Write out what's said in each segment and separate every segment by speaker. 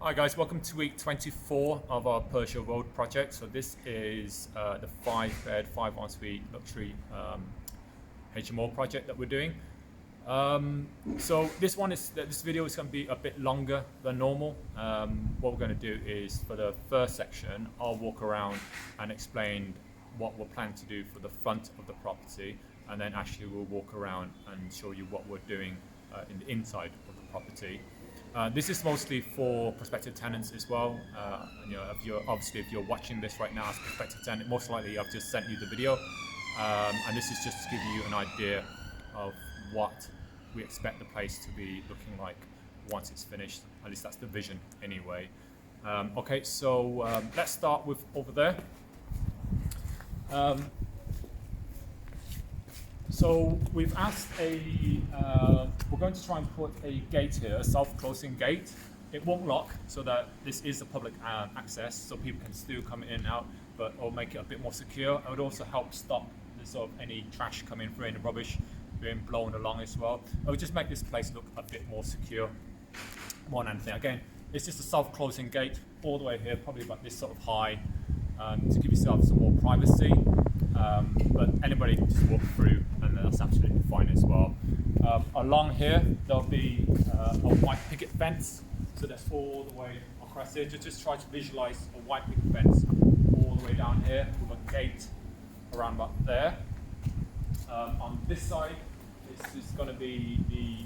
Speaker 1: Hi guys, welcome to week 24 of our Pershore Road project. So this is the 5-bed, 5-ensuite luxury HMO project that we're doing. So this video is going to be a bit longer than normal. What we're going to do is, for the first section, I'll walk around and explain what we're planning to do for the front of the property, and then actually we'll walk around and show you what we're doing in the inside of the property. This is mostly for prospective tenants as well. If you're watching this right now as a prospective tenant, most likely I've just sent you the video, and this is just to give you an idea of what we expect the place to be looking like once it's finished. At least that's the vision anyway. Okay, so let's start with over there. So we've asked we're going to try and put a gate here, a self-closing gate. It won't lock, so that this is a public access, so people can still come in and out, but it'll make it a bit more secure. It would also help stop any trash coming through, any rubbish being blown along as well. It would just make this place look a bit more secure more than anything. Again, it's just a self-closing gate all the way here, probably about this sort of high, to give yourself some more privacy. But anybody can just walk through, and that's absolutely fine as well. Along here, there'll be a white picket fence, so that's all the way across here. Just try to visualize a white picket fence all the way down here with a gate around about there. On this side, this is going to be the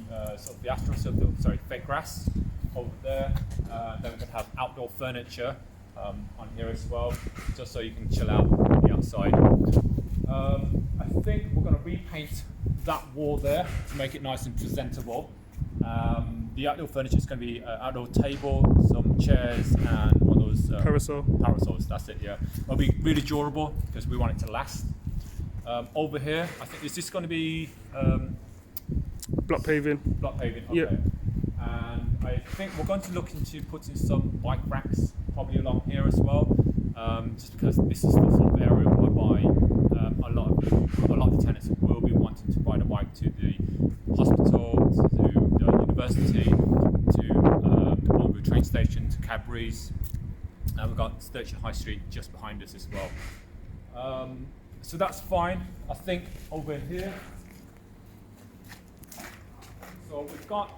Speaker 1: the fake grass over there. Then we're going to have outdoor furniture on here as well, just so you can chill out on the outside. I think we're going to repaint that wall there to make it nice and presentable. The outdoor furniture is going to be an outdoor table, some chairs, and one of those parasols. That's it. Yeah, it'll be really durable because we want it to last. Over here, I think is this going to be
Speaker 2: block paving.
Speaker 1: Block paving. Okay.
Speaker 2: Yeah.
Speaker 1: And I think we're going to look into putting some bike racks probably along here as well, just because this is the sort of area whereby a lot of the tenants will be wanting to ride a bike to the hospital, to the university, to the Birmingham train station, to Cadbury's, and we've got Sturchley High Street just behind us as well. So that's fine. I think over here, so we've got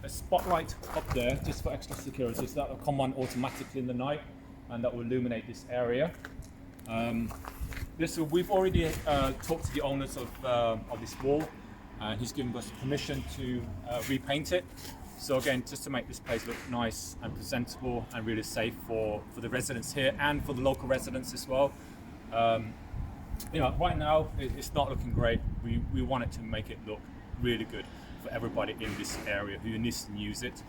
Speaker 1: a spotlight up there just for extra security, so that will come on automatically in the night, and that will illuminate this area. We've already talked to the owners of this wall, and he's given us permission to repaint it. So again, just to make this place look nice and presentable and really safe for the residents here and for the local residents as well. Right now it's not looking great. We want it to make it look really good for everybody in this area who needs to use it.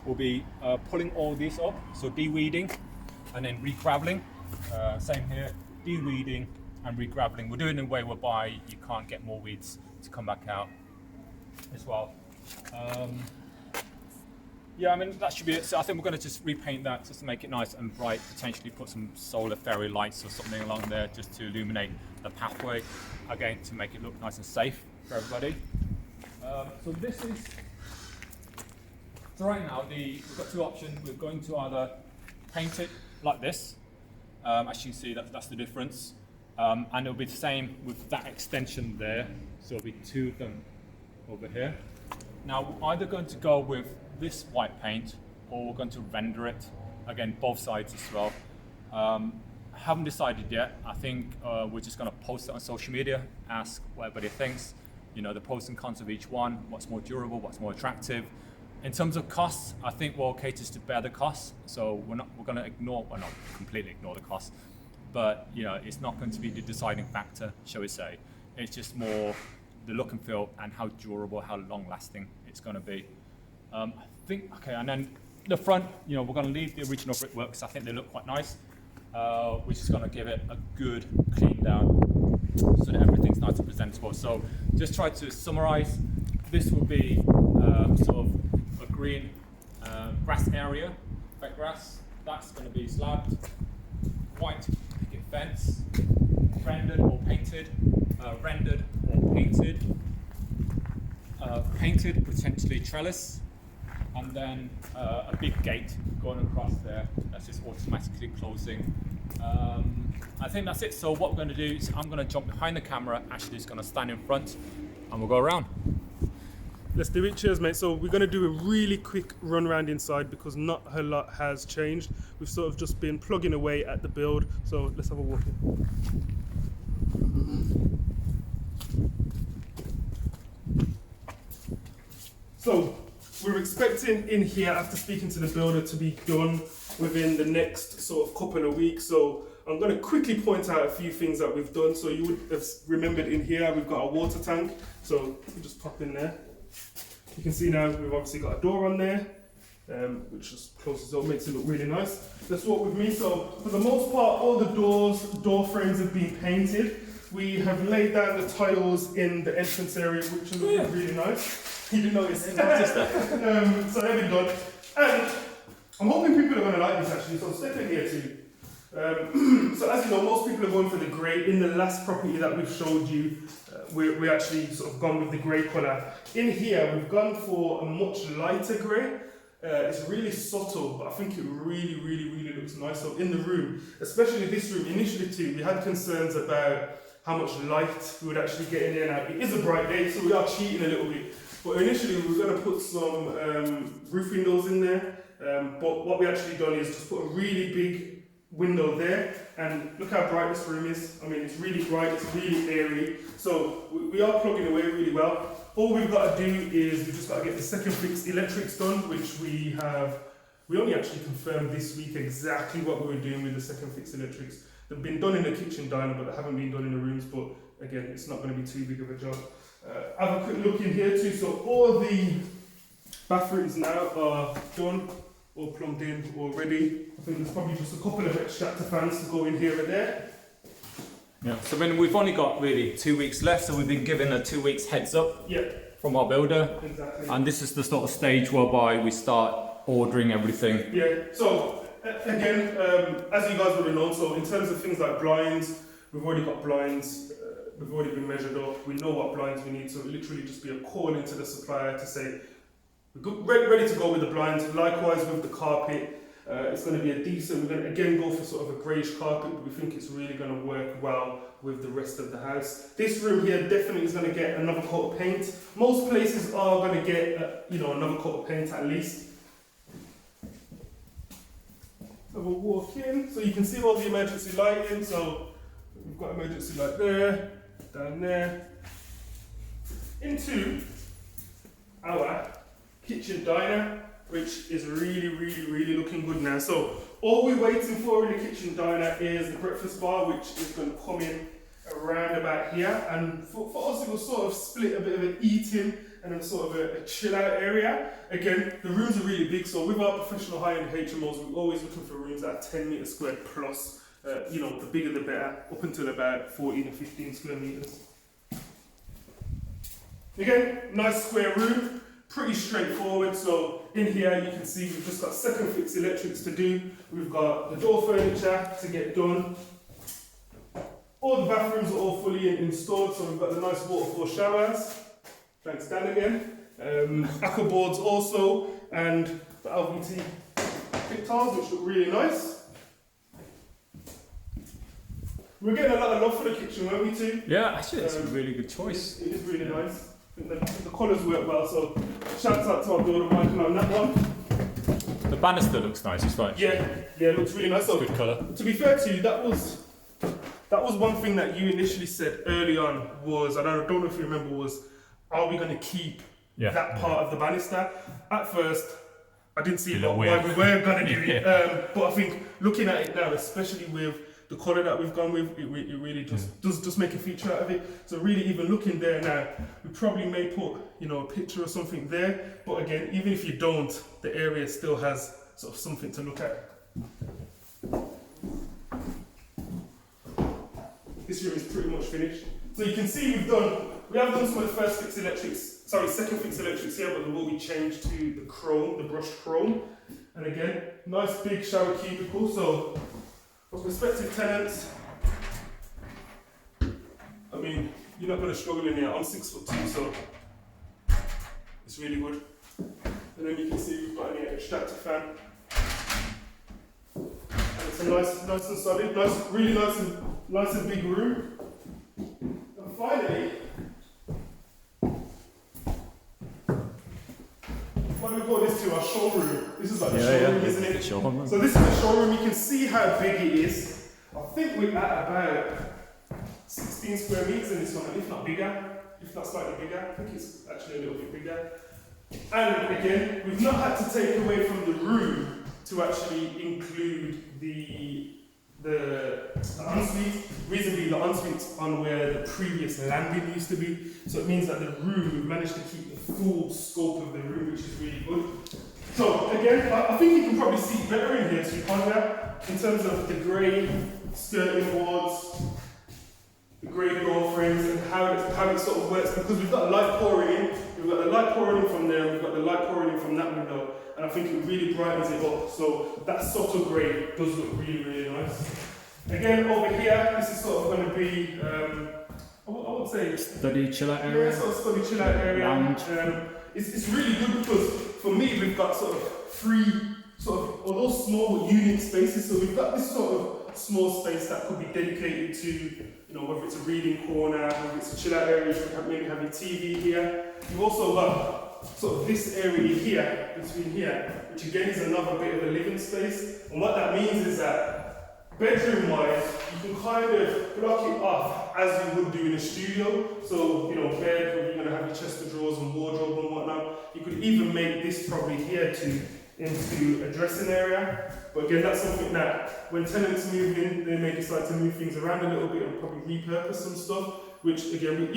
Speaker 1: We'll be pulling all these up, so de-weeding and then re-graveling. Same here, de-weeding and re-graveling. We're doing it in a way whereby you can't get more weeds to come back out as well. That should be it. So I think we're going to just repaint that just to make it nice and bright, potentially put some solar fairy lights or something along there just to illuminate the pathway, again to make it look nice and safe for everybody. So right now we've got two options. We're going to either paint it like this, as you can see that's the difference, and it'll be the same with that extension there, so it'll be two of them over here. Now we're either going to go with this white paint, or we're going to render it, again both sides as well. Haven't decided yet. I think we're just going to post it on social media, ask what everybody thinks, the pros and cons of each one, what's more durable, what's more attractive. In terms of costs, I think we're okay just to bear the costs, so we're going to not completely ignore the costs, but it's not going to be the deciding factor, shall we say. It's just more the look and feel and how durable, how long lasting it's going to be. And then the front, we're going to leave the original brickwork because I think they look quite nice. We're just going to give it a good clean down so that everything's nice and presentable. So just try to summarize. This will be sort of a green grass area, fake grass. That's going to be slabbed, white picket fence, rendered or painted, painted, potentially trellis, and then a big gate going across there that's just automatically closing. I think that's it. So what we're going to do is I'm going to jump behind the camera, Ashley's going to stand in front, and we'll go around.
Speaker 2: Let's do it. Cheers, mate. So we're going to do a really quick run around inside because not a lot has changed. We've sort of just been plugging away at the build. So let's have a walk in. So we're expecting in here, after speaking to the builder, to be done within the next sort of couple of weeks. So I'm going to quickly point out a few things that we've done. So you would have remembered in here we've got a water tank. So we just pop in there. You can see now we've obviously got a door on there, which just closes up, makes it look really nice. Let's walk with me. So for the most part, all the door frames have been painted. We have laid down the tiles in the entrance area, which are looking really nice. You didn't notice. So they've been done. And I'm hoping people are going to like this actually, so step in here too. So as you know, most people are going for the grey. In the last property that we've showed you, we actually sort of gone with the grey colour. In here, we've gone for a much lighter grey. It's really subtle, but I think it really looks nice. So in the room, especially this room, initially too, we had concerns about how much light we would actually get in there. Now, it is a bright day, so we are cheating a little bit. But initially, we were going to put some roof windows in there. But what we actually done is just put a really big window there, and look how bright this room is. I mean, it's really bright, it's really airy. So we are plugging away really well. All we've got to do is we've just got to get the second fix electrics done, which we only actually confirmed this week exactly what we were doing with the second fix electrics. They've been done in the kitchen diner, but they haven't been done in the rooms. But again, it's not going to be too big of a job. Have a quick look in here too. So all the bathrooms now are done, all plumbed in already. I think there's probably just a couple of extractor fans to go in here and there.
Speaker 1: Yeah. So then we've only got really 2 weeks left, so we've been given a 2 weeks heads up from our builder.
Speaker 2: Exactly.
Speaker 1: And this is the sort of stage whereby we start ordering everything.
Speaker 2: Yeah. So again, as you guys would have known, so in terms of things like blinds, we've already got blinds. We've already been measured up. We know what blinds we need. So it literally just be a call into the supplier to say we're ready to go with the blinds. Likewise with the carpet. It's going to be a decent, we're going to again go for sort of a greyish carpet, but we think it's really going to work well with the rest of the house. This room here definitely is going to get another coat of paint. Most places are going to get another coat of paint at least. So we'll walk in, so you can see all the emergency lighting. So we've got emergency light there, down there, into our kitchen diner, which is really looking good now. So all we're waiting for in the kitchen diner is the breakfast bar, which is going to come in around about here. And for us, it will sort of split a bit of an eating and then sort of a chill out area. Again, the rooms are really big, so with our professional high-end HMOs, we're always looking for rooms that are 10 metres squared plus. The bigger the better, up until about 14 or 15 square metres. Again, nice square room. Pretty straightforward. So in here you can see we've just got second fix electrics to do. We've got the door furniture to get done. All the bathrooms are all fully installed, so we've got the nice waterfall showers. Thanks Dan again. Aqua boards also, and the LVT pit tiles, which look really nice. We're getting a lot of love for the kitchen, weren't we too?
Speaker 1: Yeah, actually it's a really good choice.
Speaker 2: It is really nice. I think the colours work well, so shouts out to our builder Michael on that one.
Speaker 1: The banister looks nice as well.
Speaker 2: Yeah, it looks really nice. So,
Speaker 1: good colour.
Speaker 2: To be fair to you, that was one thing that you initially said early on was, and I don't know if you remember, was are we going to keep that part of the banister? At first, I didn't see why we were going to do it, but I think looking at it now, especially with the colour that we've gone with, it really does make a feature out of it. So really, even looking there now, we probably may put a picture or something there. But again, even if you don't, the area still has sort of something to look at. This room is pretty much finished. So you can see we have done some of the second fix electrics here, but there will be changed to the chrome, the brushed chrome. And again, nice big shower cubicle. So for prospective tenants, I mean, you're not going to struggle in here. I'm 6'2", so it's really good. And then you can see we've got an extractor fan. And it's a nice and solid, really nice and big room. And finally, what do we call this to? Our showroom. This is like the showroom, isn't it?
Speaker 1: Showroom.
Speaker 2: So this is the showroom. You can see how big it is. I think we're at about 16 square meters in this one, if not bigger, if not slightly bigger. I think it's actually a little bit bigger. And again, we've not had to take away from the room to actually include the ensuite. Reason being, the ensuite's on where the previous landing used to be. So it means that the room, we've managed to keep the full scope of the room, which is really good. So again, I think you can probably see better in here, so you can't, in terms of the grey skirting boards, the grey door frames, and how it sort of works, because we've got light pouring in. We've got the light pouring in from there, we've got the light pouring in from that window, and I think it really brightens it up. So that subtle grey does look really, really nice. Again, over here, this is sort of going to be, I would say,
Speaker 1: Study chill out area.
Speaker 2: yeah, sort of study chill out area.
Speaker 1: Lounge.
Speaker 2: It's really good because for me, we've got sort of three although small unit spaces. So we've got this sort of small space that could be dedicated to, whether it's a reading corner, whether it's a chill out area, you can maybe have your TV here. You've also got sort of this area here, between here, which again is another bit of a living space. And what that means is that bedroom wise, you can kind of block it off as you would do in a studio. So, bed where you're going to have your chest of drawers and wardrobe and whatnot. You could even make this probably here into a dressing area. But again, that's something that when tenants move in, they may decide to move things around a little bit and probably repurpose some stuff, which again,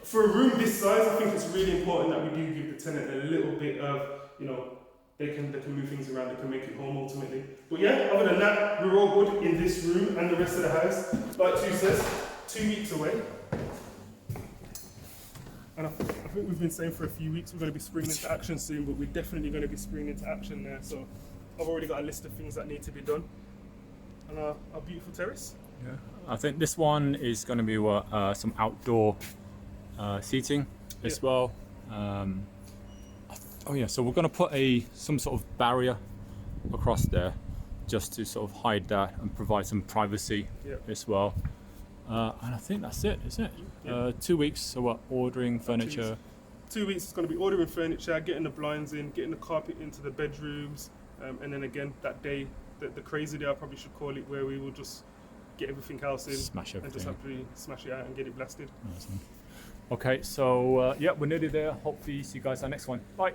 Speaker 2: for a room this size, I think it's really important that we do give the tenant a little bit of, they can move things around, they can make it home ultimately. But yeah, other than that, we're all good in this room and the rest of the house. Like Tu says, 2 weeks away. And I think we've been saying for a few weeks we're going to be springing into action soon, but we're definitely going to be springing into action there. So I've already got a list of things that need to be done. And our beautiful terrace.
Speaker 1: Yeah, I think this one is going to be some outdoor seating as well. So we're going to put some sort of barrier across there just to sort of hide that and provide some privacy as well. And I think that's it, isn't it? 2 weeks, so we're ordering furniture.
Speaker 2: 2 weeks is going to be ordering furniture, getting the blinds in, getting the carpet into the bedrooms, and then again that day, the crazy day I probably should call it, where we will just get everything else in,
Speaker 1: smash everything,
Speaker 2: and just absolutely smash it out and get it blasted.
Speaker 1: Awesome. Okay, so we're nearly there. Hopefully see you guys on the next one. Bye.